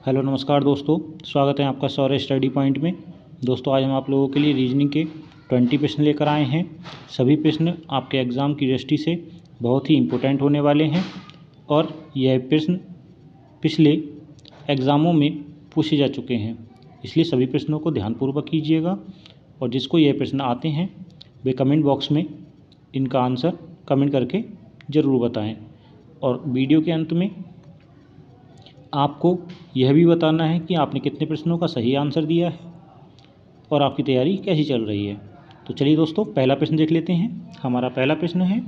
Hello नमस्कार दोस्तों, स्वागत है आपका सौर्य स्टडी पॉइंट में। दोस्तों आज हम आप लोगों के लिए रीजनिंग के 20 प्रश्न लेकर आए हैं। सभी प्रश्न आपके एग्ज़ाम की दृष्टि से बहुत ही इम्पोर्टेंट होने वाले हैं और यह प्रश्न पिछले एग्ज़ामों में पूछे जा चुके हैं, इसलिए सभी प्रश्नों को ध्यानपूर्वक कीजिएगा और जिसको यह प्रश्न आते हैं वे कमेंट बॉक्स में इनका आंसर कमेंट करके ज़रूर बताएँ। और वीडियो के अंत में आपको यह भी बताना है कि आपने कितने प्रश्नों का सही आंसर दिया है और आपकी तैयारी कैसी चल रही है। तो चलिए दोस्तों, पहला प्रश्न देख लेते हैं। हमारा पहला प्रश्न है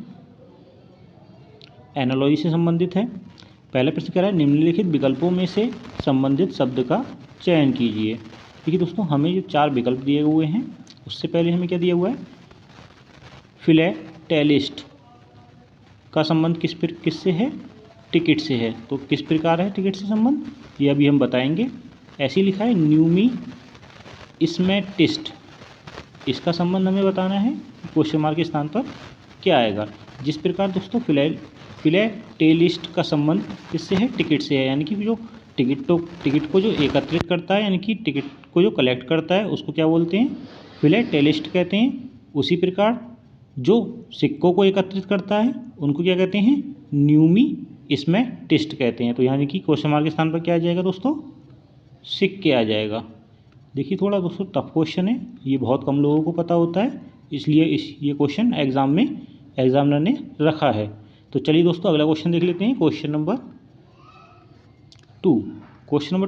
एनालॉजी से संबंधित है। पहला प्रश्न कह रहा है निम्नलिखित विकल्पों में से संबंधित शब्द का चयन कीजिए। देखिए दोस्तों, हमें जो 4 विकल्प दिए हुए हैं उससे पहले हमें क्या दिया हुआ है, फिलेटेलिस्ट का संबंध किससे है, टिकट से है। तो किस प्रकार है टिकट से संबंध, ये अभी हम बताएंगे। ऐसे लिखा है न्यूमिस्मेटिस्ट, इसका संबंध हमें बताना है। क्वेश्चन मार्क के स्थान पर क्या आएगा। जिस प्रकार दोस्तों फिलेटेलिस्ट का संबंध किससे है, टिकट से है, यानी कि जो टिकट को जो एकत्रित करता है, यानी कि टिकट को जो कलेक्ट करता है उसको क्या बोलते हैं, फिलेटेलिस्ट कहते हैं। उसी प्रकार जो सिक्कों को एकत्रित करता है उनको क्या कहते हैं, न्यूमिस्मेटिस्ट कहते हैं। तो यानी कि क्वेश्चन मार्क के स्थान पर क्या आ जाएगा दोस्तों, सिक्के आ जाएगा। देखिए थोड़ा दोस्तों टफ क्वेश्चन है, ये बहुत कम लोगों को पता होता है, इसलिए ये क्वेश्चन एग्जाम में एग्जामिनर ने रखा है। तो चलिए दोस्तों अगला क्वेश्चन देख लेते हैं। क्वेश्चन नंबर 2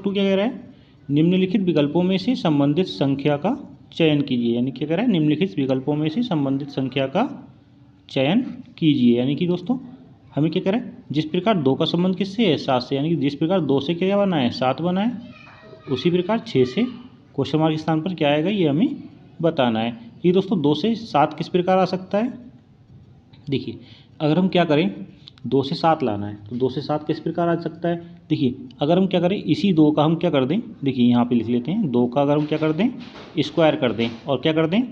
क्या कह रहा है, निम्नलिखित विकल्पों में से संबंधित संख्या का चयन कीजिए। यानी क्या कह रहा है, निम्नलिखित विकल्पों में से संबंधित संख्या का चयन कीजिए। यानी कि दोस्तों हमें क्या करें, जिस प्रकार 2 का संबंध किससे है, 7 से, यानी कि जिस प्रकार 2 से क्या बना है, 7 बना है, उसी प्रकार 6 से क्वेश्चन मार्क के स्थान पर क्या आएगा ये हमें बताना है। ये दोस्तों 2 से 7 किस प्रकार आ सकता है। देखिए अगर हम क्या करें, 2 से 7 लाना है तो 2 से 7 किस प्रकार आ सकता है। देखिए अगर हम क्या करें, इसी 2 का हम क्या कर दें, देखिए यहाँ पे लिख लेते हैं, 2 का अगर हम क्या कर दें, स्क्वायर कर दें और क्या कर दें,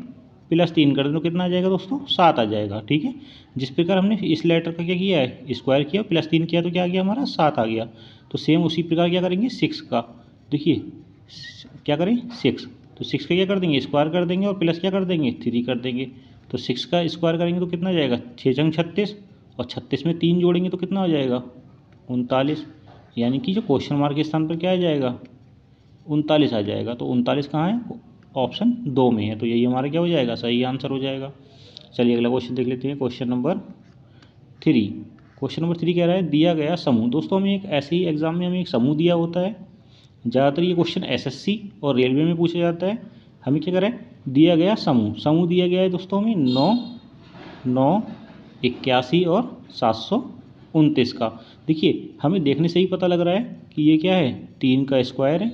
+3 कर दें, तो कितना आ जाएगा दोस्तों, 7 आ जाएगा। ठीक है, जिस प्रकार हमने इस लेटर का क्या किया है, स्क्वायर किया, +3 किया, तो क्या आ गया हमारा, 7 आ गया। तो सेम उसी प्रकार क्या करेंगे 6 का, देखिए क्या करें 6, तो 6 का क्या कर देंगे, स्क्वायर कर देंगे और प्लस क्या कर देंगे 3 कर देंगे। तो 6 का स्क्वायर करेंगे तो कितना आ जाएगा, 6 छंग 36, और 36 में 3 जोड़ेंगे तो कितना हो जाएगा 39। यानी कि जो क्वेश्चन मार्क के स्थान पर क्या आ जाएगा, 39 आ जाएगा। तो 39 कहाँ है, ऑप्शन 2 में है। तो यही हमारा क्या हो जाएगा, सही आंसर हो जाएगा। चलिए अगला क्वेश्चन देख लेते हैं। क्वेश्चन नंबर 3 कह रहा है दिया गया समूह। दोस्तों हमें एक ऐसे ही एग्जाम में हमें एक समूह दिया होता है, ज़्यादातर ये क्वेश्चन एसएससी और रेलवे में पूछा जाता है। हमें क्या करें, दिया गया समूह दिया गया है दोस्तों हमें 9, 81 और 729 का। देखिए हमें देखने से ही पता लग रहा है कि ये क्या है, 3 का स्क्वायर है।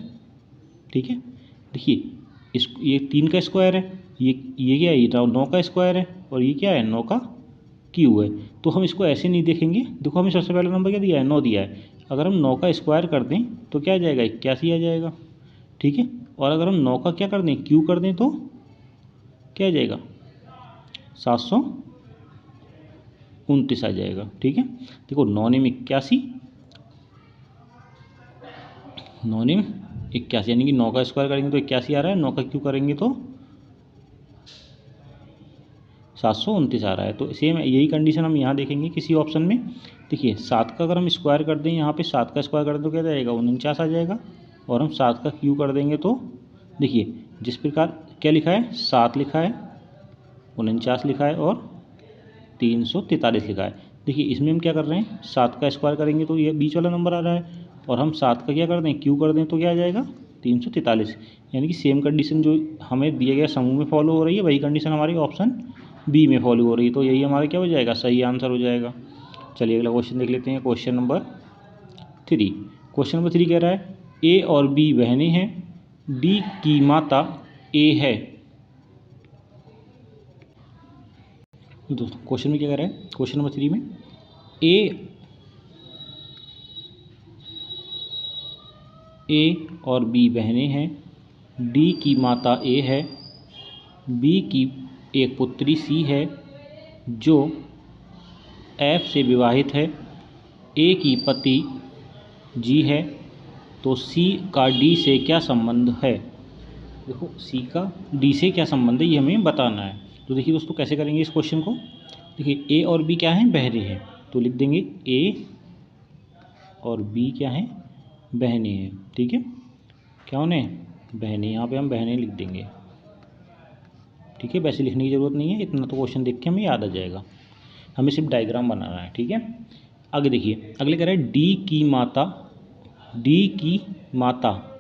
ठीक है, देखिए ये 3 का स्क्वायर है, ये क्या है, ये 9 का स्क्वायर है, और ये क्या है 9 का क्यूब है। तो हम इसको ऐसे नहीं देखेंगे। देखो हमें सबसे पहला नंबर क्या दिया है, 9 दिया है। अगर हम 9 का स्क्वायर कर दें तो क्या आ जाएगा, 81 आ जाएगा। ठीक है, और अगर हम 9 का क्या कर दें, क्यू कर दें तो क्या आ जाएगा, 729 आ जाएगा। ठीक है, देखो 9 में 81, 9 में 81, यानी कि 9 का स्क्वायर करेंगे तो 81 आ रहा है, 9 का क्यू करेंगे तो 729 आ रहा है। तो सेम यही कंडीशन हम यहाँ देखेंगे किसी ऑप्शन में। देखिए 7 का अगर हम स्क्वायर कर दें, यहाँ पे 7 का स्क्वायर कर दें तो क्या जाएगा, 49 आ जाएगा। और हम 7 का क्यू कर देंगे तो देखिए जिस प्रकार क्या लिखा है, 7 लिखा है, 49 लिखा है और 343 लिखा है। देखिए इसमें हम क्या कर रहे हैं, 7 का स्क्वायर करेंगे तो ये बीच वाला नंबर आ रहा है, और हम 7 का क्या कर दें, क्यू कर दें तो क्या आ जाएगा 343। यानी कि सेम कंडीशन जो हमें दिए गए समूह में फॉलो हो रही है, वही कंडीशन हमारी ऑप्शन बी में फॉलो हो रही है। तो यही हमारा क्या हो जाएगा, सही आंसर हो जाएगा। चलिए अगला क्वेश्चन देख लेते हैं। क्वेश्चन नंबर 3 कह रहा है ए और बी बहनें हैं, डी की माता ए है। दोस्तों क्वेश्चन में क्या कह रहा है, क्वेश्चन नंबर 3 में ए और बी बहनें हैं, डी की माता ए है, बी की एक पुत्री सी है जो एफ से विवाहित है, ए की पति जी है, तो सी का डी से क्या संबंध है। देखो सी का डी से क्या संबंध है ये हमें बताना है। तो देखिए दोस्तों कैसे करेंगे इस क्वेश्चन को। देखिए ए और बी क्या हैं, बहरे हैं, तो लिख देंगे ए और बी क्या हैं, बहने हैं। ठीक है, क्या उन्हें, बहने, यहाँ पे हम बहने लिख देंगे। ठीक है, वैसे लिखने की ज़रूरत नहीं है, इतना तो क्वेश्चन देख के हमें याद आ जाएगा, हमें सिर्फ डायग्राम बनाना है। ठीक है, आगे देखिए, अगले कह रहा है डी की माता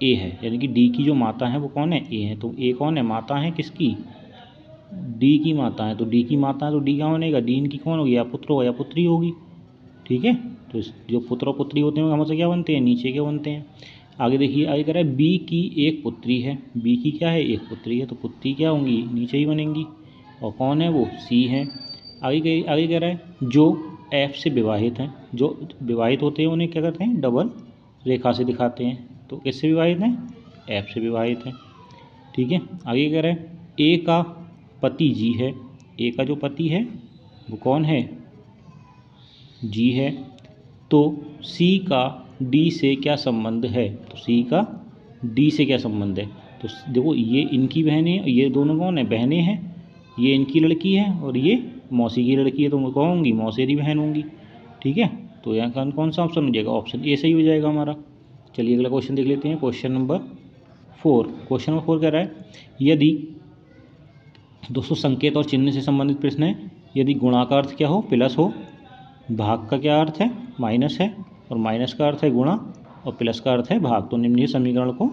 ए है, यानी कि डी की जो माता है वो कौन है, ए है। तो ए कौन है, माता है किसकी, डी की माता है। तो डी की माता है तो डी क्या बनेगा, डी इनकी कौन होगी, या पुत्र होगा या पुत्री होगी। ठीक है, तो जो पुत्र और पुत्री होते हैं हमसे क्या बनते हैं, नीचे के बनते हैं। आगे देखिए, आगे कह रहा है बी की एक पुत्री है, बी की क्या है, एक पुत्री है, तो पुत्री क्या होंगी, नीचे ही बनेंगी। और कौन है वो, सी है। आगे कह रहा है जो एफ से विवाहित हैं, जो विवाहित होते हैं उन्हें क्या करते हैं, डबल रेखा से दिखाते हैं। तो किससे विवाहित हैं, एफ से विवाहित हैं। ठीक है, आगे कह रहा है ए का पति जी है, ए का जो पति है वो कौन है, जी है। तो सी का डी से क्या संबंध है, तो सी का डी से क्या संबंध है। तो देखो ये इनकी बहनें हैं, ये दोनों कौन है, बहनें हैं, ये इनकी लड़की है और ये मौसी की लड़की है, तो कौन होंगी, मौसेरी बहन होंगी। ठीक है, तो यहाँ कौन सा ऑप्शन हो जाएगा, ऑप्शन ए सही हो जाएगा हमारा। चलिए अगला क्वेश्चन देख लेते हैं, क्वेश्चन नंबर 4। क्वेश्चन नंबर 4 कह रहा है यदि दोस्तों संकेत और चिन्ह से संबंधित प्रश्न है, यदि गुणा का अर्थ क्या हो, प्लस हो, भाग का क्या अर्थ है, माइनस है, और माइनस का अर्थ है गुणा, और प्लस का अर्थ है भाग, तो निम्नलिखित समीकरण को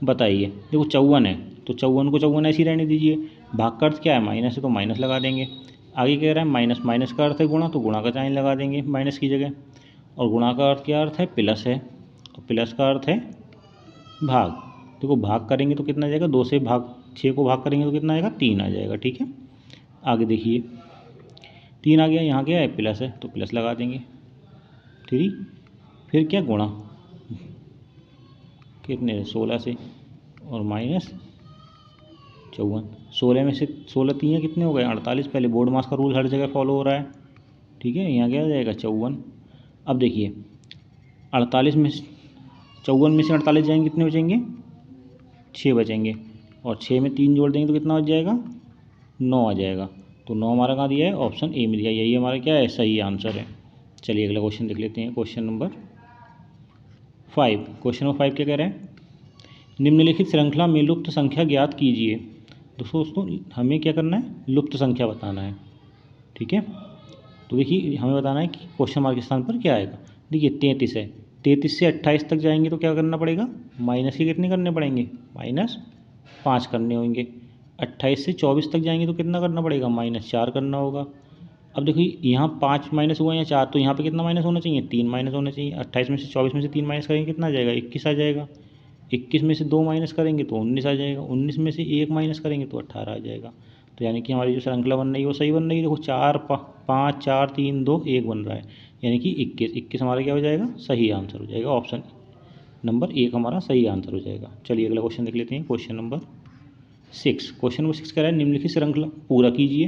बताइए। देखो 54 है तो 54 को 54 ऐसी रहने दीजिए, भाग का अर्थ क्या है, माइनस है तो माइनस लगा देंगे। आगे कह रहा है माइनस, माइनस का अर्थ है गुणा, तो गुणा का साइन लगा देंगे माइनस की जगह, और गुणा का अर्थ क्या अर्थ है, प्लस है, और प्लस का अर्थ है भाग। देखो भाग करेंगे तो कितना आ जाएगा, 2 से भाग 6 को भाग करेंगे तो कितना आएगा, 3 आ जाएगा। ठीक है, आगे देखिए 3 आ गया, यहाँ क्या है, प्लस है तो प्लस लगा देंगे 3, फिर क्या गुणा, कितने 16 से, और माइनस 54, 16 में से 16 3 कितने हो गए, 48। पहले बोर्ड मास का रूल हर जगह फॉलो हो रहा है। ठीक है, यहाँ क्या आ जाएगा 54। अब देखिए 48 में 54 में से 48 जाएंगे, कितने बचेंगे, 6 बचेंगे, और 6 में 3 जोड़ देंगे तो कितना बच जाएगा, 9 आ जाएगा। तो 9 हमारा कहाँ दिया है, ऑप्शन ए में दिया, यही हमारा क्या है, सही आंसर है। चलिए अगला क्वेश्चन देख लेते हैं, क्वेश्चन नंबर 5। क्वेश्चन नंबर 5 क्या कह रहे हैं, निम्नलिखित श्रृंखला में लुप्त संख्या ज्ञात कीजिए। दोस्तों हमें क्या करना है, लुप्त संख्या बताना है। ठीक है, तो देखिए हमें बताना है कि क्वेश्चन मार्क के स्थान पर क्या आएगा। देखिए 33 है, 33 से 28 तक जाएंगे तो क्या करना पड़ेगा, माइनस के कितने करने पड़ेंगे, -5 करने होंगे। 28 से 24 तक जाएंगे तो कितना करना पड़ेगा, -4 करना होगा। अब देखिए यहाँ 5 माइनस हुआ या 4, तो यहाँ पे कितना माइनस होना चाहिए, 3 माइनस होना चाहिए। 28 में से 24 में से 3 माइनस करेंगे कितना आ जाएगा, 21 आ जाएगा। 21 में से 2 माइनस करेंगे तो 19 आ जाएगा। 19 में से 1 माइनस करेंगे तो 18 आ जाएगा। तो यानी कि हमारी जो श्रृंखला बन रही है वो सही बन रही है। देखो 4 5 4 3 2 1 बन रहा है, यानी कि 21 हमारा क्या हो जाएगा, सही आंसर हो जाएगा। ऑप्शन नंबर 1 हमारा सही आंसर हो जाएगा। चलिए अगला क्वेश्चन देख लेते हैं, क्वेश्चन नंबर 6। क्वेश्चन नंबर 6 कह रहा है निम्नलिखित श्रृंखला पूरा कीजिए।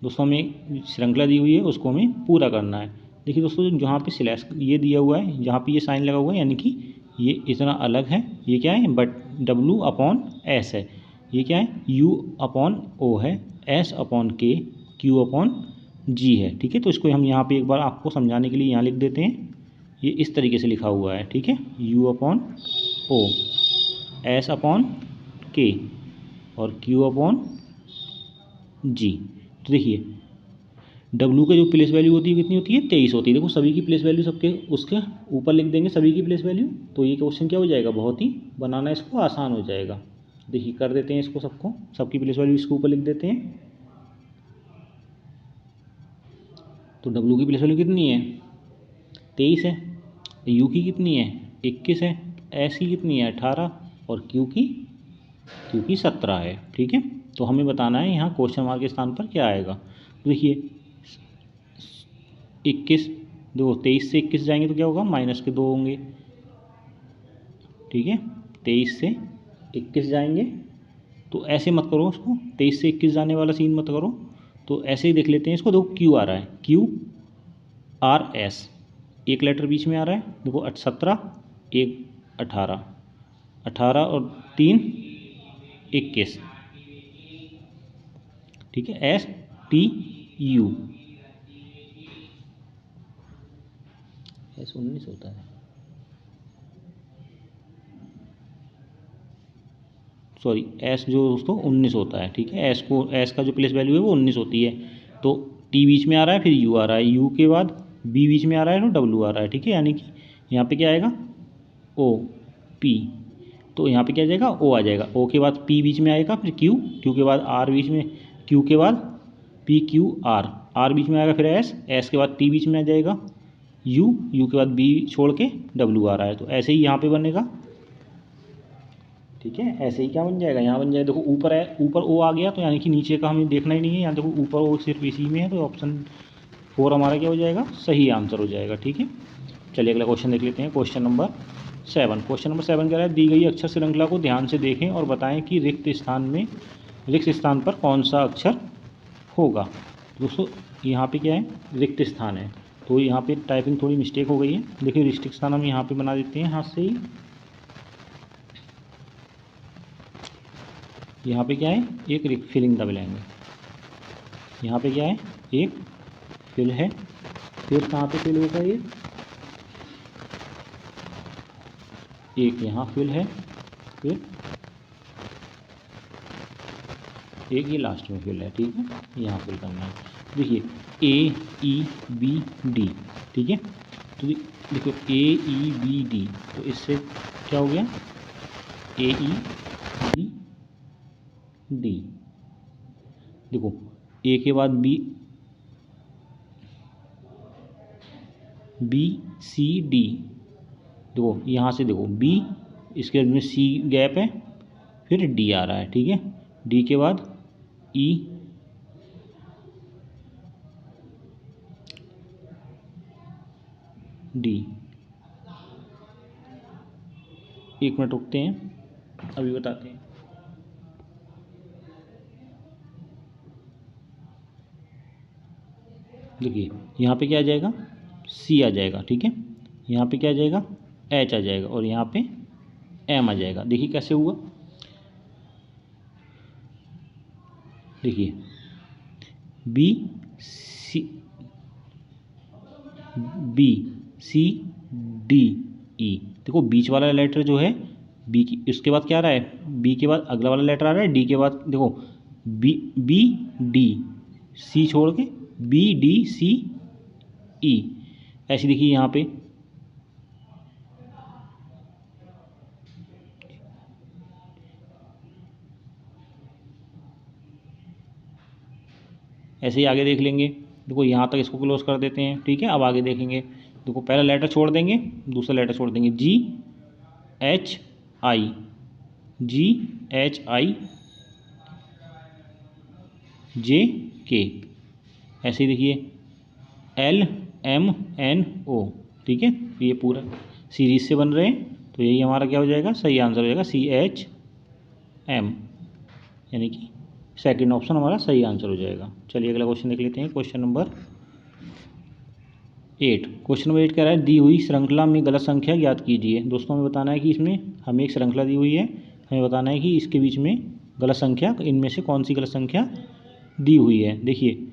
दोस्तों हमें श्रृंखला दी हुई है उसको हमें पूरा करना है। देखिए दोस्तों जहाँ पे स्लैश ये दिया हुआ है, जहाँ पे ये साइन लगा हुआ है, यानी कि ये इतना अलग है, ये क्या है, बट W/S है, ये क्या है, U/O है, S/K, Q/G है। ठीक है, तो इसको हम यहाँ पे एक बार आपको समझाने के लिए यहाँ लिख देते हैं, ये इस तरीके से लिखा हुआ है। ठीक है, U/O, S/K और Q/G। तो देखिए W का जो प्लेस वैल्यू होती है कितनी होती है, 23 होती है। देखो सभी की प्लेस वैल्यू सबके उसके ऊपर लिख देंगे, सभी की प्लेस वैल्यू, तो ये क्वेश्चन क्या हो जाएगा, बहुत ही बनाना इसको आसान हो जाएगा। देखिए कर देते हैं इसको, सबको सबकी प्लेस वैल्यू इसके ऊपर लिख देते हैं। तो W की प्लेस वैल्यू कितनी है, 23 है, U की कितनी है, 21 है, S की कितनी है, 18, और Q की 17 है। ठीक है, तो हमें बताना है यहाँ क्वेश्चन मार्क के स्थान पर क्या आएगा। तो देखिए 21, देखो 23 से 21 जाएंगे तो क्या होगा, -2 होंगे। ठीक है, 23 से 21 जाएंगे तो ऐसे मत करो उसको, 23 से 21 जाने वाला सीन मत करो, तो ऐसे ही देख लेते हैं इसको। देखो Q आ रहा है, QRS, एक लेटर बीच में आ रहा है। देखो 17, एक 18, 18 और 3 21, ठीक है। STU, S 19 होता है, सॉरी S जो दोस्तों 19 होता है, ठीक है। S का जो प्लेस वैल्यू है वो 19 होती है। तो T बीच में आ रहा है, फिर U आ रहा है, U के बाद B बीच में आ रहा है, तो W आ रहा है, ठीक है। यानी कि यहाँ पे क्या आएगा O P, तो यहाँ पे क्या आ जाएगा O आ जाएगा, O के बाद P बीच में आएगा, फिर Q, Q के बाद R बीच में, Q के बाद P Q R, R बीच में आएगा, फिर S, S के बाद T बीच में आ जाएगा, U, U के बाद B छोड़ के W आ रहा है। तो ऐसे ही यहाँ पे बनेगा, ठीक है। ऐसे ही क्या बन जाएगा, यहाँ बन जाएगा, देखो ऊपर है, ऊपर O आ गया, तो यानी कि नीचे का हमें देखना ही नहीं है। यहाँ देखो ऊपर O सिर्फ इसी में है, तो ऑप्शन 4 हमारा क्या हो जाएगा, सही आंसर हो जाएगा, ठीक है। चलिए अगला क्वेश्चन देख लेते हैं, क्वेश्चन नंबर 7। क्वेश्चन नंबर 7 कह रहा है, दी गई अक्षर श्रृंखला को ध्यान से देखें और बताएं कि रिक्त स्थान पर कौन सा अक्षर होगा। दोस्तों यहाँ पे क्या है, रिक्त स्थान है, तो यहाँ पे टाइपिंग थोड़ी मिस्टेक हो गई है। देखिए रिक्त स्थान हम यहाँ पे बना देते हैं हाथ से ही। यहाँ पे क्या है, एक फिलिंग दबा लेंगे। यहाँ पे क्या है, एक फिल है, फिर कहाँ पे फिल होगा, एक यहाँ फिल है, फिर एक ये लास्ट में फिल है, ठीक है। यहाँ फिल करना है। देखिए AEBD, ठीक है। तो देखो AEBD, तो इससे क्या हो गया, AEBD। देखो A के बाद BCD, देखो यहाँ से देखो B, इसके बाद में C गैप है, फिर D आ रहा है, ठीक है। D के बाद E, D, 1 मिनट रुकते हैं, अभी बताते हैं। देखिए यहाँ पे क्या आ जाएगा, C आ जाएगा, ठीक है। यहाँ पे क्या आ जाएगा, H आ जाएगा, और यहाँ पे M आ जाएगा। देखिए कैसे हुआ, देखिए BCDE, देखो बीच वाला लेटर जो है B की, इसके बाद क्या आ रहा है, B के बाद अगला वाला लेटर आ रहा है, D के बाद देखो BD, C छोड़ के BDCE, ऐसे देखिए यहाँ पे ऐसे ही आगे देख लेंगे। देखो यहाँ तक इसको क्लोज कर देते हैं, ठीक है। अब आगे देखेंगे, देखो पहला लेटर छोड़ देंगे, दूसरा लेटर छोड़ देंगे, GHIJK, ऐसे ही देखिए LMNO, ठीक है। ये पूरा सीरीज से बन रहे हैं, तो यही हमारा क्या हो जाएगा, सही आंसर हो जाएगा CHM, यानी कि सेकंड ऑप्शन हमारा सही आंसर हो जाएगा। चलिए अगला क्वेश्चन देख लेते हैं, क्वेश्चन नंबर 8। क्वेश्चन नंबर 8 कह रहा है, दी हुई श्रृंखला में गलत संख्या ज्ञात कीजिए। दोस्तों हमें बताना है कि इसमें हमें एक श्रृंखला दी हुई है, हमें बताना है कि इसके बीच में गलत संख्या, इनमें से कौन सी गलत संख्या दी हुई है। देखिए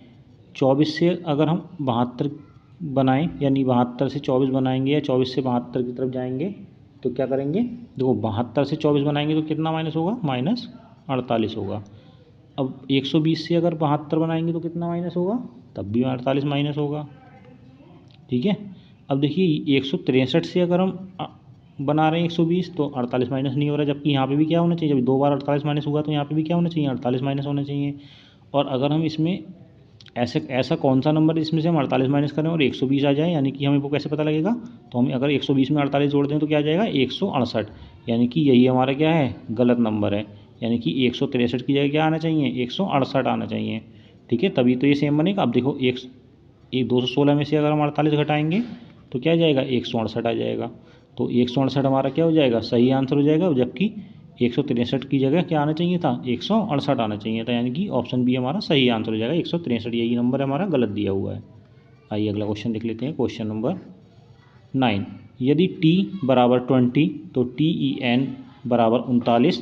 24 से अगर हम 72 बनाएं, यानी 72 से 24 बनाएंगे, या 24 से 72 की तरफ जाएंगे, तो क्या करेंगे, देखो 72 से 24 बनाएंगे तो कितना माइनस होगा, -48 होगा। अब 120 से अगर 72 बनाएंगे तो कितना माइनस होगा, तब भी 48 माइनस होगा, ठीक है। अब देखिए 163 से अगर हम बना रहे हैं 120, तो 48 माइनस नहीं हो रहा, जबकि यहाँ पे भी क्या होना चाहिए, जब 2 बार 48 माइनस हुआ तो यहाँ पे भी क्या होना चाहिए, 48 माइनस होना चाहिए। और अगर हम इसमें ऐसा कौन सा नंबर इसमें से हम 48 माइनस करें और 120 आ जाए, यानी कि हमें वो कैसे पता लगेगा, तो हम अगर 120 में 48 जोड़ दें तो क्या आ जाएगा 168, यानी कि यही हमारा क्या है, गलत नंबर है। यानी कि 163 की जगह क्या आना चाहिए, 168 आना चाहिए, ठीक है, तभी तो ये सेम बनेगा। अब देखो 216 में से अगर हम 48 घटाएंगे तो क्या आ जाएगा, 168 आ जाएगा। तो 168 हमारा क्या हो जाएगा, सही आंसर हो जाएगा, जबकि 163 की जगह क्या आना चाहिए था, 168 आना चाहिए था, यानी कि ऑप्शन बी हमारा सही आंसर हो जाएगा, 163 यही नंबर हमारा गलत दिया हुआ है। आइए अगला क्वेश्चन देख लेते हैं, क्वेश्चन नंबर 9। यदि t बराबर 20 तो TEN बराबर 39,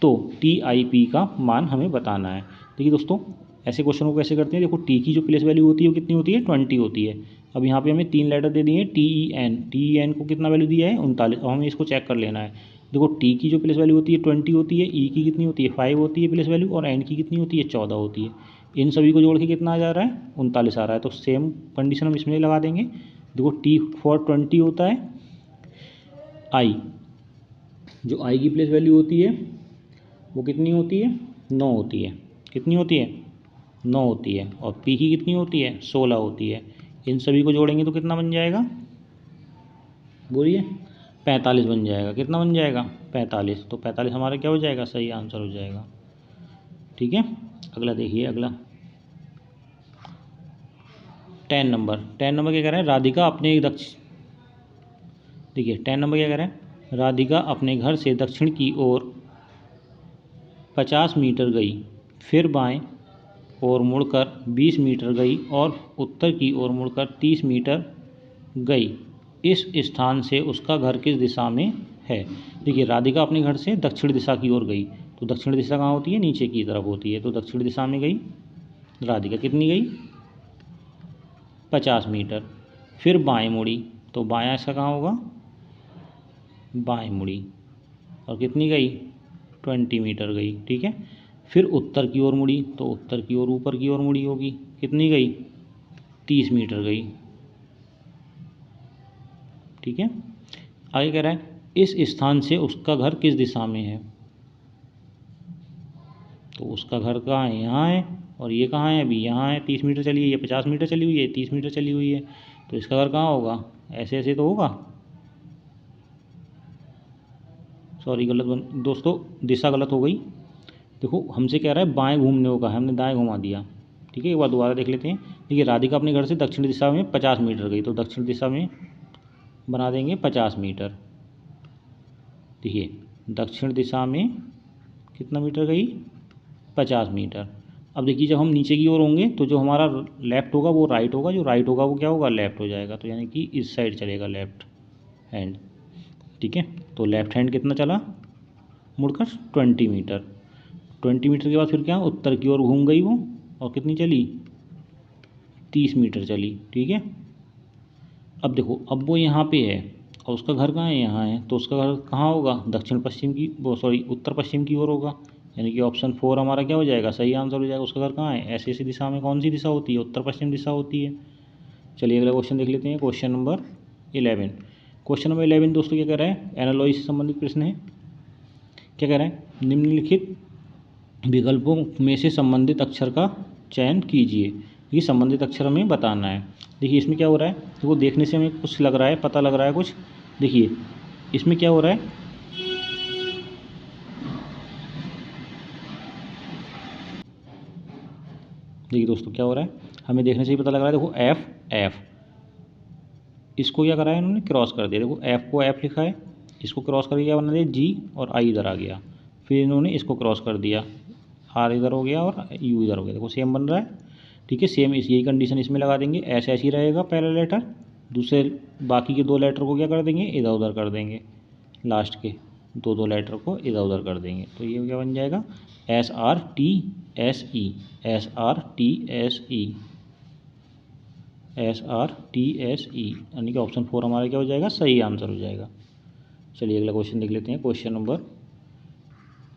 तो TIP का मान हमें बताना है। देखिए दोस्तों, ऐसे क्वेश्चन को कैसे करते हैं, देखो t की जो प्लेस वैल्यू होती है वो कितनी होती है, 20 होती है। अब यहाँ पे हमें 3 लेटर दे दिए TEN को कितना वैल्यू दिया है, 39। अब हमें इसको चेक कर लेना है। देखो t की जो प्लेस वैल्यू होती है 20 होती है, e की कितनी होती है 5 होती है प्लेस वैल्यू, और n की कितनी होती है 14 होती है। इन सभी को जोड़ के कितना आ जा रहा है, 39 आ रहा है। तो सेम कंडीशन हम इसमें लगा देंगे। देखो t फॉर 20 होता है i, जो i की प्लेस वैल्यू होती है वो कितनी होती है, 9 होती है। कितनी होती है, 9 होती है। और p की कितनी होती है, 16 होती है। इन सभी को जोड़ेंगे तो कितना बन जाएगा, बोलिए, 45 बन जाएगा। कितना बन जाएगा, 45। तो 45 हमारा क्या हो जाएगा, सही आंसर हो जाएगा। ठीक है, अगला देखिए, अगला 10 नंबर क्या कह रहा है, राधिका अपने देखिए 10 नंबर क्या कह रहा है, राधिका अपने घर से दक्षिण की ओर 50 मीटर गई, फिर बाएं और मुड़कर 20 मीटर गई और उत्तर की ओर मुड़कर 30 मीटर गई। इस स्थान से उसका घर किस दिशा में है। देखिए राधिका अपने घर से दक्षिण दिशा की ओर गई, तो दक्षिण दिशा कहाँ होती है, नीचे की तरफ होती है। तो दक्षिण दिशा में गई राधिका, कितनी गई, 50 मीटर। फिर बाएं मुड़ी, तो बायां इसका कहाँ होगा, बाएं मुड़ी, और कितनी गई, 20 मीटर गई। ठीक है, फिर उत्तर की ओर मुड़ी, तो उत्तर की ओर ऊपर की ओर मुड़ी होगी, कितनी गई, 30 मीटर गई। ठीक है, आगे कह रहा है इस स्थान से उसका घर किस दिशा में है। तो उसका घर कहाँ है, यहाँ है, और ये कहाँ है, अभी यहाँ है। 30 मीटर चली है, ये 50 मीटर चली हुई है, 30 मीटर चली हुई है। तो इसका घर कहाँ होगा, ऐसे ऐसे तो होगा, सॉरी गलत दोस्तों, दिशा गलत हो गई। देखो हमसे कह रहा है बाएं घूमने को कहा है, हमने दाएं घुमा दिया। ठीक है, एक बार दोबारा देख लेते हैं। देखिए राधिका अपने घर से दक्षिण दिशा में 50 मीटर गई, तो दक्षिण दिशा में बना देंगे 50 मीटर। देखिए दक्षिण दिशा में कितना मीटर गई, 50 मीटर। अब देखिए जब हम नीचे की ओर होंगे तो जो हमारा लेफ़्ट होगा वो राइट होगा, जो राइट होगा वो क्या होगा, लेफ़्ट हो जाएगा। तो यानी कि इस साइड चलेगा लेफ़्ट हैंड। ठीक है, तो लेफ़्ट हैंड कितना चला, मुड़कर 20 मीटर। 20 मीटर के बाद फिर क्या, उत्तर की ओर घूम गई वो, और कितनी चली, 30 मीटर चली। ठीक है, अब देखो अब वो यहाँ पे है और उसका घर कहाँ है, यहाँ है। तो उसका घर कहाँ होगा, दक्षिण पश्चिम की, वो सॉरी उत्तर पश्चिम की ओर होगा। यानी कि ऑप्शन 4 हमारा क्या हो जाएगा, सही आंसर हो जाएगा। उसका घर कहाँ है, ऐसी ऐसी दिशा में, कौन सी दिशा होती है, उत्तर पश्चिम दिशा होती है। चलिए अगला क्वेश्चन देख लेते हैं, क्वेश्चन नंबर 11। क्वेश्चन नंबर 11 दोस्तों क्या कह रहा है, एनालॉजी से संबंधित प्रश्न है। क्या कह रहा है, निम्नलिखित विकल्पों में से संबंधित अक्षर का चयन कीजिए। ये संबंधित अक्षर हमें बताना है। देखिए इसमें क्या हो रहा है, देखो देखने से हमें कुछ लग रहा है, पता लग रहा है कुछ। देखिए इसमें क्या हो रहा है, देखिए दोस्तों क्या हो रहा है, हमें देखने से ही पता लग रहा है। देखो एफ इसको क्या करा है इन्होंने, क्रॉस कर दिया। देखो एफ को एफ लिखा है, इसको क्रॉस करके क्या बना दिया, जी, और आई इधर आ गया। फिर इन्होंने इसको क्रॉस कर दिया, आर इधर हो गया और यू इधर हो गया। देखो सेम बन रहा है। ठीक है, सेम यही कंडीशन इसमें लगा देंगे। ऐसे ऐसे ही रहेगा पहला लेटर, दूसरे बाकी के 2 लेटर को क्या कर देंगे, इधर उधर कर देंगे। लास्ट के 2 लेटर को इधर उधर कर देंगे। तो ये क्या बन जाएगा, SRTSE, SRTSE, SRTSE, यानी कि ऑप्शन 4 हमारा क्या हो जाएगा, सही आंसर हो जाएगा। चलिए अगला क्वेश्चन देख लेते हैं, क्वेश्चन नंबर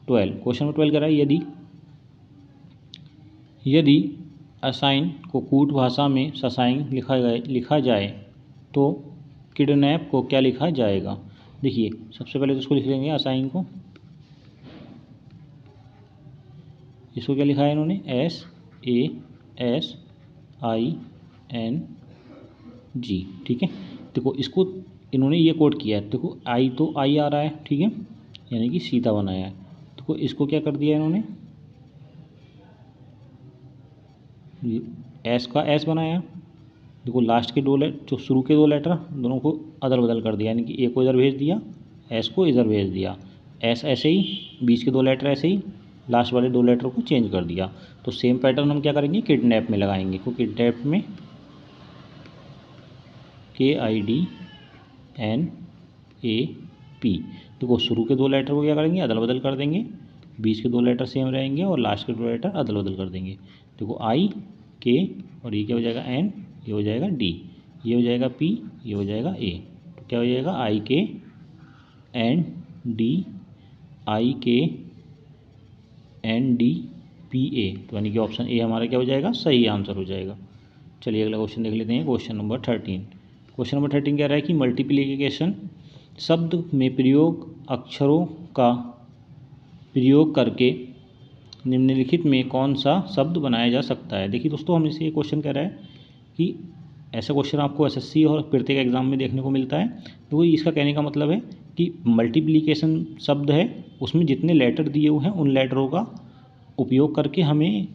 12। क्वेश्चन नंबर 12 कह रहा है यदि असाइन को कूट भाषा में ससाइन लिखा जाए तो किडनैप को क्या लिखा जाएगा। देखिए सबसे पहले तो इसको लिख लेंगे असाइन को, इसको क्या लिखा है इन्होंने, SASING। ठीक है, देखो इसको इन्होंने ये कोड किया है। देखो आई तो आई आ रहा है, ठीक है, यानी कि सीधा बनाया है। देखो इसको क्या कर दिया इन्होंने, एस का एस बनाया। देखो लास्ट के 2 जो शुरू के 2 लेटर दोनों को अदल बदल कर दिया, यानी कि ए को इधर भेज दिया, एस को इधर भेज दिया। एस ऐसे ही, बीच के 2 लेटर ऐसे ही, लास्ट वाले 2 लेटर को चेंज कर दिया। तो सेम पैटर्न हम क्या करेंगे, किडनैप में लगाएंगे, क्योंकि किडनैप में KIDNAP पी। देखो शुरू के 2 लेटर को क्या करेंगे, अदल बदल कर देंगे, बीच के 2 लेटर सेम रहेंगे और लास्ट के 2 लेटर अदल बदल कर देंगे। देखो आई के और ये क्या हो जाएगा एन, ये हो जाएगा डी, ये हो जाएगा पी, ये हो जाएगा ए। तो क्या हो जाएगा आई के एन डी, आई के एन डी पी ए। तो यानी कि ऑप्शन ए हमारा क्या हो जाएगा, सही आंसर हो जाएगा। चलिए अगला क्वेश्चन देख लेते हैं, क्वेश्चन नंबर 13। क्वेश्चन नंबर 13 कह रहा है कि मल्टीप्लिकेशन शब्द में प्रयोग अक्षरों का प्रयोग करके निम्नलिखित में कौन सा शब्द बनाया जा सकता है। देखिए दोस्तों, हम इसे क्वेश्चन कह रहा है कि ऐसा क्वेश्चन आपको एसएससी और प्रत्येक एग्जाम में देखने को मिलता है। तो इसका कहने का मतलब है कि मल्टीप्लिकेशन शब्द है, उसमें जितने लेटर दिए हुए हैं उन लेटरों का उपयोग करके हमें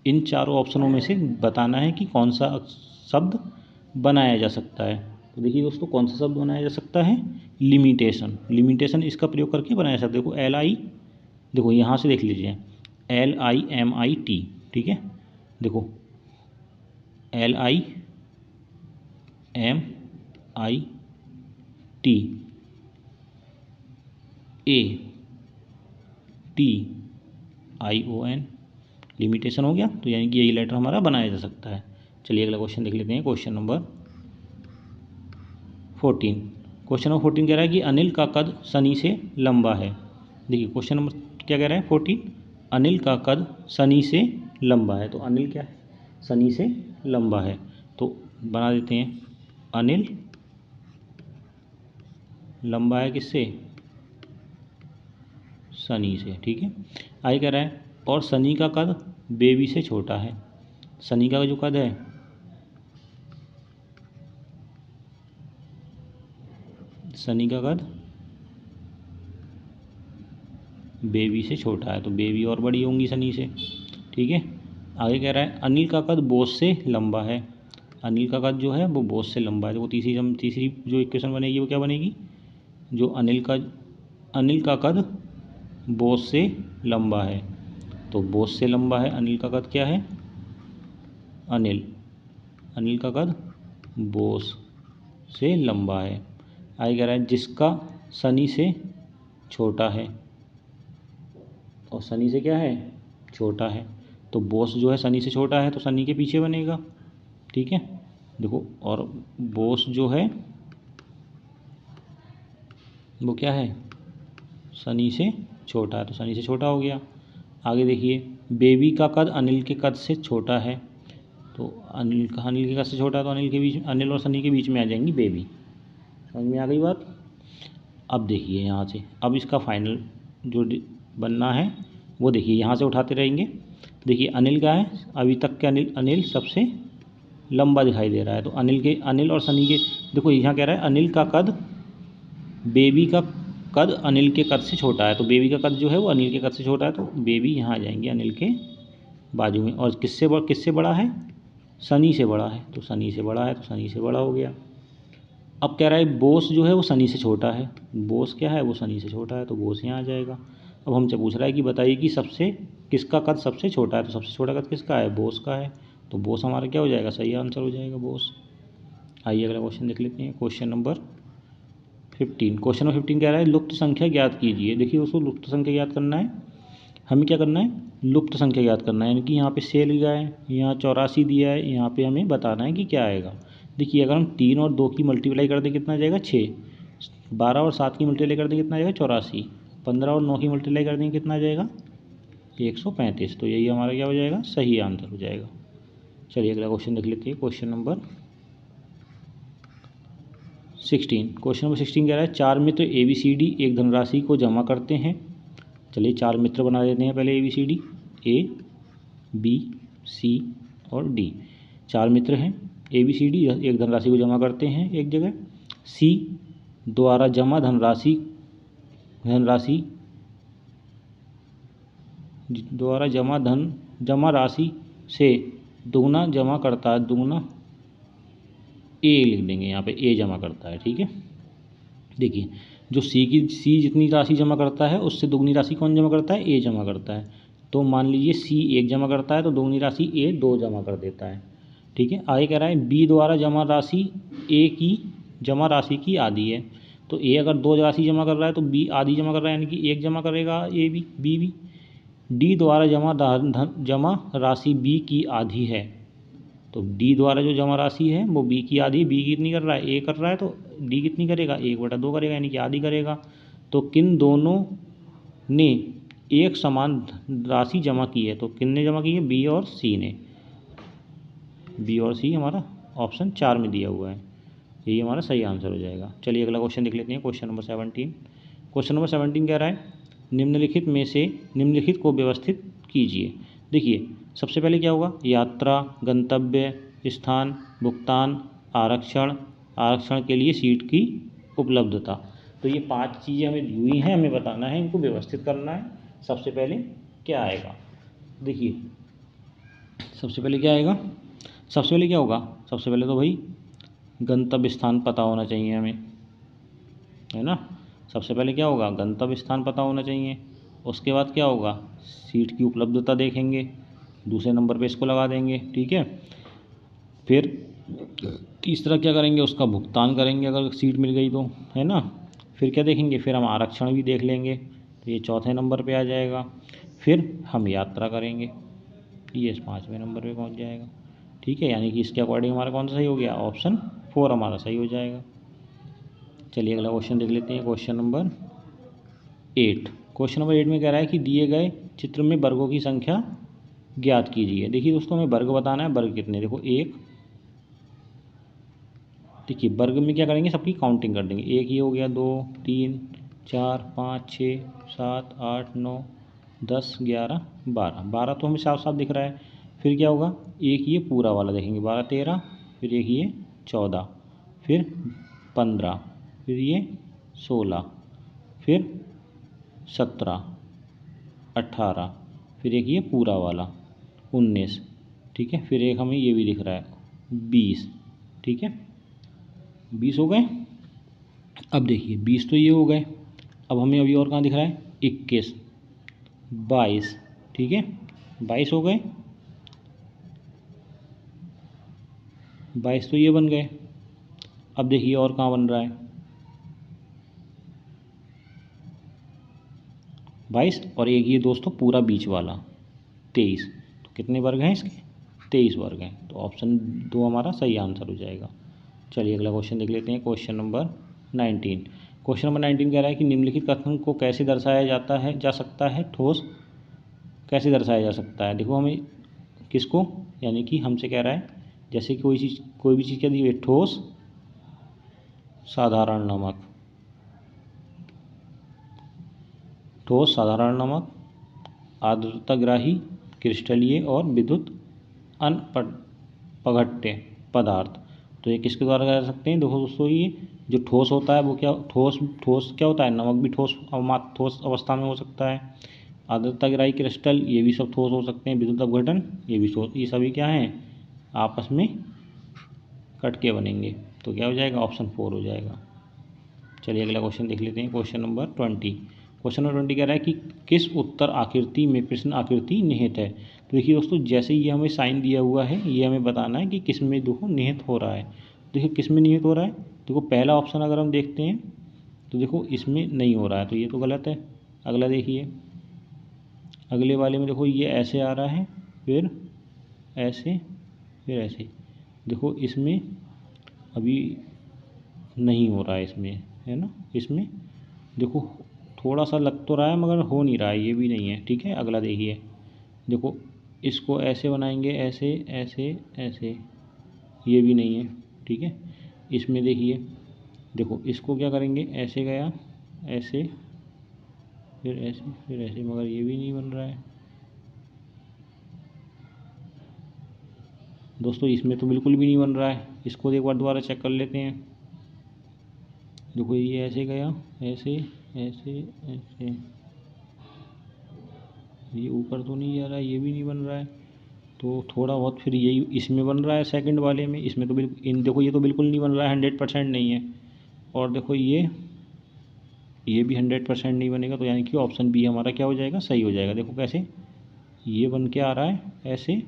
इन चारों ऑप्शनों में से बताना है कि कौन सा शब्द बनाया जा सकता है। तो देखिए दोस्तों, कौन सा शब्द बनाया जा सकता है, लिमिटेशन। लिमिटेशन इसका प्रयोग करके बनाया जा सकता है। देखो एल आई, देखो यहाँ से देख लीजिए LIMIT, ठीक है। देखो LIMIT ATION, लिमिटेशन हो गया। तो यानी कि यही लेटर हमारा बनाया जा सकता है। चलिए अगला क्वेश्चन देख लेते हैं, क्वेश्चन नंबर 14। क्वेश्चन नंबर 14 कह रहा है कि अनिल का कद शनि से लंबा है। देखिए क्वेश्चन नंबर क्या कह रहा है 14, अनिल का कद शनि से लंबा है। तो अनिल क्या है, शनि से लंबा है। तो बना देते हैं, अनिल लंबा है किससे, शनि से, ठीक है। आगे कह रहा है और शनि का कद बेबी से छोटा है। शनि का जो कद है, शनि का कद बेबी से छोटा है। तो बेबी और बड़ी होंगी शनि से, ठीक है। आगे कह रहा है अनिल का कद बोस से लंबा है। अनिल का कद जो है वो बोस से लंबा है। तो वो तीसरी जो इक्वेशन बनेगी वो क्या बनेगी, जो अनिल का कद बोस से लंबा है। तो बोस से लंबा है, अनिल का कद क्या है, अनिल का कद बोस से लंबा है। आगे कह रहा है जिसका शनि से छोटा है, और शनि से क्या है, छोटा है। तो बोस जो है शनि से छोटा है तो शनि के पीछे बनेगा, ठीक है। देखो और बोस जो है वो क्या है, शनि से छोटा है, तो शनि से छोटा हो गया। आगे देखिए बेबी का कद अनिल के कद से छोटा है। तो अनिल के कद से छोटा है तो अनिल और शनि के बीच में आ जाएंगी बेबी। समझ में आ गई बात। अब देखिए यहाँ से, अब इसका फाइनल जो बनना है वो देखिए यहाँ से उठाते रहेंगे। देखिए अनिल का है, अभी तक के अनिल सबसे लंबा दिखाई दे रहा है। तो अनिल और शनि के, देखो यहाँ कह रहा है अनिल का कद बेबी का कद अनिल के कद से छोटा है। तो बेबी का कद जो है वो अनिल के कद से छोटा है, तो बेबी यहाँ आ जाएंगे अनिल के बाजू में। और किससे बड़ा है, शनि से बड़ा है। तो शनि से बड़ा है तो शनि से बड़ा हो गया। अब कह रहा है बोस जो है वो शनि से छोटा है। बोस क्या है, वो शनि से छोटा है, तो बोस यहाँ आ जाएगा। अब हमसे पूछ रहा है कि बताइए कि किसका कद सबसे छोटा है। तो सबसे छोटा कद किसका है, बोस का है। तो बोस हमारा क्या हो जाएगा, सही आंसर हो जाएगा बोस। आइए अगला क्वेश्चन देख लेते हैं, क्वेश्चन नंबर 15। क्वेश्चन नंबर 15 कह रहा है लुप्त संख्या ज्ञात कीजिए। देखिए दोस्तों, लुप्त संख्या ज्ञात करना है, हमें क्या करना है, लुप्त संख्या ज्ञात करना है। यानी कि यहाँ पे सेल लिया है, यहाँ 84 दिया है, यहाँ पे हमें बताना है कि क्या आएगा। देखिए अगर हम 3 और 2 की मल्टीप्लाई कर दें कितना आ जाएगा, 6। 12 और 7 की मल्टीप्लाई कर दें कितना आ जाएगा, 84। 15 और 9 की मल्टीप्लाई कर देंगे कितना आ जाएगा, 135। तो यही हमारा क्या हो जाएगा, सही आंसर हो जाएगा। चलिए अगला क्वेश्चन देख लेते हैं, क्वेश्चन नंबर 16। क्वेश्चन नंबर 16 कह रहा है 4 मित्र ABCD एक धनराशि को जमा करते हैं। चलिए 4 मित्र बना देते हैं पहले, ABCD A B C और D। 4 मित्र हैं, ABCD एक धनराशि को जमा करते हैं एक जगह। C द्वारा जमा जमा राशि से दुगना जमा करता है, दुगना A लिख देंगे यहाँ पे, A जमा करता है, ठीक है। देखिए जो C जितनी राशि जमा करता है उससे दुगनी राशि कौन जमा करता है, A जमा करता है। तो मान लीजिए C 1 जमा करता है तो दुगनी राशि A 2 जमा कर देता है, ठीक है। आगे कह रहा है B द्वारा जमा राशि की आधी है। तो ए अगर 2 राशि जमा कर रहा है तो बी आधी जमा कर रहा है, यानी कि 1 जमा करेगा ए बी, बी भी। डी द्वारा जमा राशि बी की आधी है, तो डी द्वारा जो जमा राशि है वो बी की आधी, बी कितनी कर रहा है, ए कर रहा है, तो डी कितनी करेगा, 1/2 करेगा, यानी कि आधी करेगा। तो किन दोनों ने एक समान राशि जमा की है, तो किन ने जमा की है, बी और सी ने। बी और सी हमारा ऑप्शन 4 में दिया हुआ है, यही हमारा सही आंसर हो जाएगा। चलिए अगला क्वेश्चन देख लेते हैं, क्वेश्चन नंबर 17। क्वेश्चन नंबर 17 कह रहा है निम्नलिखित में से निम्नलिखित को व्यवस्थित कीजिए। देखिए सबसे पहले क्या होगा, यात्रा, गंतव्य स्थान, भुगतान, आरक्षण, आरक्षण के लिए सीट की उपलब्धता। तो ये 5 चीज़ें हमें दी हुई हैं, हमें बताना है, इनको व्यवस्थित करना है। सबसे पहले क्या आएगा, देखिए सबसे पहले क्या आएगा, सबसे पहले क्या होगा, सबसे पहले तो भाई गंतव्य स्थान पता होना चाहिए हमें, है ना। सबसे पहले क्या होगा, गंतव्य स्थान पता होना चाहिए। उसके बाद क्या होगा, सीट की उपलब्धता देखेंगे, दूसरे नंबर पे इसको लगा देंगे, ठीक है। फिर तीसरा क्या करेंगे, उसका भुगतान करेंगे अगर सीट मिल गई तो, है ना। फिर क्या देखेंगे, फिर हम आरक्षण भी देख लेंगे, तो ये चौथे नंबर पे आ जाएगा। फिर हम यात्रा करेंगे, ये 5वें नंबर पे पहुंच जाएगा, ठीक है। यानी कि इसके अकॉर्डिंग हमारा कौन सा सही हो गया, ऑप्शन 4 हमारा सही हो जाएगा। चलिए अगला क्वेश्चन देख लेते हैं, क्वेश्चन नंबर 8। क्वेश्चन नंबर 8 में कह रहा है कि दिए गए चित्र में वर्गों की संख्या ज्ञात कीजिए। देखिए दोस्तों हमें वर्ग बताना है, वर्ग कितने, देखो 1, देखिए वर्ग में क्या करेंगे, सबकी काउंटिंग कर देंगे, 1 ये हो गया, 2 3 4 5 6 7 8 9 10 11 12, 12 तो हमें साफ साफ दिख रहा है। फिर क्या होगा, एक ये पूरा वाला देखेंगे, 12 13, फिर एक ये 14, फिर 15, फिर ये 16, फिर 17 18, फिर एक ये पूरा वाला 19, ठीक है। फिर एक हमें ये भी दिख रहा है 20, ठीक है, 20 हो गए। अब देखिए 20 तो ये हो गए, अब हमें अभी और कहाँ दिख रहा है, 21 22, ठीक है, 22 हो गए, 22 तो ये बन गए। अब देखिए और कहाँ बन रहा है, 22 और एक ये दोस्तों पूरा बीच वाला 23, तो कितने वर्ग हैं इसके, 23 वर्ग हैं, तो ऑप्शन 2 हमारा सही आंसर हो जाएगा। चलिए अगला क्वेश्चन देख लेते हैं, क्वेश्चन नंबर 19। क्वेश्चन नंबर 19 कह रहा है कि निम्नलिखित कथन को कैसे दर्शाया जा सकता है, ठोस कैसे दर्शाया जा सकता है। देखो हमें किसको, यानी कि हमसे कह रहा है जैसे कि कोई भी चीज़ क्या दी हुई है, ठोस साधारण नमक, ठोस साधारण नमक, आर्द्रताग्राही क्रिस्टलीय और विद्युत अनपघट्य पदार्थ। तो ये किसके द्वारा कह सकते हैं, देखो दोस्तों ये जो ठोस होता है वो क्या, ठोस क्या होता है, नमक भी ठोस अवस्था में हो सकता है। आर्द्रताग्राही क्रिस्टल ये भी सब ठोस हो सकते हैं, विद्युत अपघटन ये भी ठोस, ये सभी क्या हैं, आपस में कट के बनेंगे, तो क्या हो जाएगा, ऑप्शन 4 हो जाएगा। चलिए अगला क्वेश्चन देख लेते हैं, क्वेश्चन नंबर 20। क्वेश्चन नंबर 20 कह रहा है कि किस उत्तर आकृति में प्रश्न आकृति निहित है। तो देखिए दोस्तों जैसे ये हमें साइन दिया हुआ है, ये हमें बताना है कि किस में देखो निहित हो रहा है। देखिए किस में निहित हो रहा है, देखो पहला ऑप्शन अगर हम देखते हैं तो देखो इसमें नहीं हो रहा है, तो ये तो गलत है। अगला देखिए, अगले वाले में देखो ये ऐसे आ रहा है, फिर ऐसे, फिर ऐसे, देखो इसमें अभी नहीं हो रहा है, इसमें है ना, इसमें देखो थोड़ा सा लग तो रहा है मगर हो नहीं रहा है, ये भी नहीं है, ठीक है। अगला देखिए, देखो इसको ऐसे बनाएंगे, ऐसे ऐसे ऐसे, ये भी नहीं है, ठीक है। इसमें देखिए, देखो इसको क्या करेंगे, ऐसे गया, ऐसे, फिर ऐसे, फिर ऐसे, मगर ये भी नहीं बन रहा है दोस्तों, इसमें तो बिल्कुल भी नहीं बन रहा है। इसको एक बार दोबारा चेक कर लेते हैं, देखो ये ऐसे गया, ऐसे ऐसे ऐसे, ये ऊपर तो नहीं जा रहा है, ये भी नहीं बन रहा है, तो थोड़ा बहुत फिर यही इसमें बन रहा है, सेकंड वाले में, इसमें तो बिल्कुल देखो ये तो बिल्कुल नहीं बन रहा है, 100% नहीं है। और देखो ये भी 100% नहीं बनेगा, तो यानी कि ऑप्शन बी हमारा क्या हो जाएगा, सही हो जाएगा। देखो कैसे ये बन के आ रहा है, ऐसे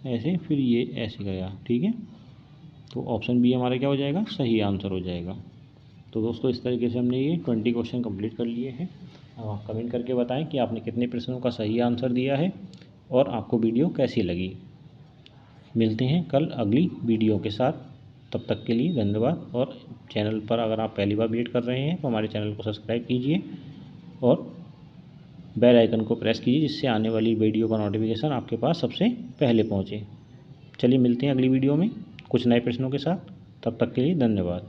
ऐसे, फिर ये ऐसे गया, ठीक है। तो ऑप्शन बी हमारा क्या हो जाएगा, सही आंसर हो जाएगा। तो दोस्तों इस तरीके से हमने ये 20 क्वेश्चन कंप्लीट कर लिए हैं। आप कमेंट करके बताएं कि आपने कितने प्रश्नों का सही आंसर दिया है और आपको वीडियो कैसी लगी। मिलते हैं कल अगली वीडियो के साथ, तब तक के लिए धन्यवाद। और चैनल पर अगर आप पहली बार विजिट कर रहे हैं तो हमारे चैनल को सब्सक्राइब कीजिए और बेल आइकन को प्रेस कीजिए, जिससे आने वाली वीडियो का नोटिफिकेशन आपके पास सबसे पहले पहुंचे। चलिए मिलते हैं अगली वीडियो में कुछ नए प्रश्नों के साथ, तब तक के लिए धन्यवाद।